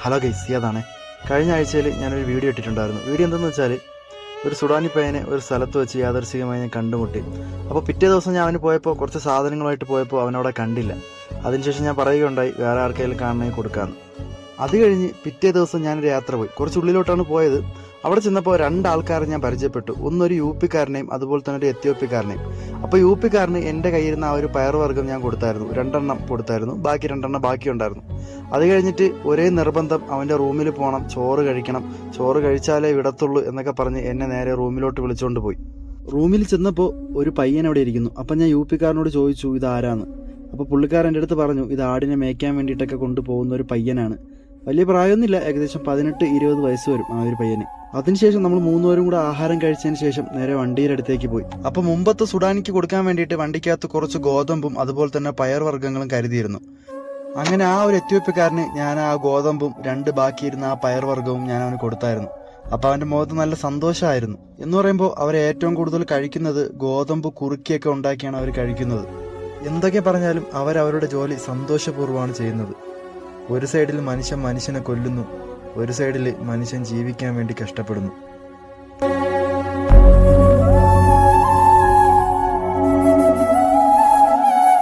Hello guys, അതാണ് കഴിഞ്ഞ ആഴ്ചയിൽ ഞാനൊരു വീഡിയോ ഇട്ടിട്ടുണ്ടായിരുന്നു. വീഡിയോ എന്തെന്ന് വെച്ചാൽ ഒരു സുഡാനി പയ്യനെ ഒരു സ്ഥലത്ത് വെച്ച് യാദർശികമായി ഞാൻ കണ്ടുമുട്ടി. അപ്പോൾ പിറ്റേ ദിവസം ഞാൻ അവന് പോയപ്പോൾ കുറച്ച് സാധനങ്ങളുമായിട്ട് പോയപ്പോൾ അവനവിടെ കണ്ടില്ല. അതിനുശേഷം ഞാൻ പറയുകയുണ്ടായി വേറെ ആർക്കെങ്കിലും കാണണമെങ്കിൽ കൊടുക്കാമെന്ന്. അത് കഴിഞ്ഞ് പിറ്റേ ദിവസം ഞാനൊരു യാത്ര പോയി. കുറച്ച് ഉള്ളിലോട്ടാണ് പോയത്. അവിടെ ചെന്നപ്പോൾ രണ്ടാൾക്കാരെ ഞാൻ പരിചയപ്പെട്ടു. ഒന്നൊരു യു പിക്കാരനെയും അതുപോലെ തന്നെ ഒരു എത്യോപ്യക്കാരനെയും. അപ്പോൾ യു പിക്കാരന് എൻ്റെ കയ്യിരുന്ന ആ ഒരു പയറുവർഗ്ഗം ഞാൻ കൊടുത്തായിരുന്നു, 2 എണ്ണം കൊടുത്തായിരുന്നു. ബാക്കി 2 എണ്ണം ബാക്കിയുണ്ടായിരുന്നു. അത് കഴിഞ്ഞിട്ട് ഒരേ നിർബന്ധം, അവൻ്റെ റൂമിൽ പോകണം, ചോറ് കഴിക്കണം, ചോറ് കഴിച്ചാലേ വിടത്തുള്ളൂ എന്നൊക്കെ പറഞ്ഞ് എന്നെ നേരെ റൂമിലോട്ട് വിളിച്ചുകൊണ്ട് പോയി. റൂമിൽ ചെന്നപ്പോൾ ഒരു പയ്യൻ അവിടെ ഇരിക്കുന്നു. അപ്പം ഞാൻ യു പിക്കാരനോട് ചോദിച്ചു ഇതാരാന്ന്. അപ്പോൾ പുള്ളിക്കാരൻ എൻ്റെ അടുത്ത് പറഞ്ഞു ഇത് ആടിനെ മേയ്ക്കാൻ വേണ്ടിയിട്ടൊക്കെ കൊണ്ടുപോകുന്ന ഒരു പയ്യനാണ്. വലിയ പ്രായമൊന്നുമില്ല, ഏകദേശം 18-20 വയസ്സ് വരും ആ ഒരു പയ്യന്. അതിനുശേഷം നമ്മൾ 3 പേരും കൂടെ ആഹാരം കഴിച്ചതിന് ശേഷം നേരെ വണ്ടിയുടെ അടുത്തേക്ക് പോയി. അപ്പോൾ മുമ്പത്തെ സുഡാനിക്ക് കൊടുക്കാൻ വേണ്ടിയിട്ട് വണ്ടിക്കകത്ത് കുറച്ച് ഗോതമ്പും അതുപോലെ തന്നെ പയർവർഗ്ഗങ്ങളും കരുതിയിരുന്നു. അങ്ങനെ ആ ഒരു എത്യോപ്യക്കാരന് ഞാൻ ആ ഗോതമ്പും 2 ബാക്കിയിരുന്ന ആ പയർവർഗ്ഗവും ഞാൻ അവന് കൊടുത്തായിരുന്നു. അപ്പോൾ അവൻ്റെ മുഖത്ത് നല്ല സന്തോഷമായിരുന്നു. എന്ന് പറയുമ്പോൾ അവർ ഏറ്റവും കൂടുതൽ കഴിക്കുന്നത് ഗോതമ്പ് കുറുക്കിയൊക്കെ ഉണ്ടാക്കിയാണ് അവർ കഴിക്കുന്നത്. എന്തൊക്കെ പറഞ്ഞാലും അവരവരുടെ ജോലി സന്തോഷപൂർവ്വമാണ് ചെയ്യുന്നത്. ഒരു സൈഡിൽ മനുഷ്യനെ കൊല്ലുന്നു, ഒരു സൈഡിൽ മനുഷ്യൻ ജീവിക്കാൻ വേണ്ടി കഷ്ടപ്പെടുന്നു.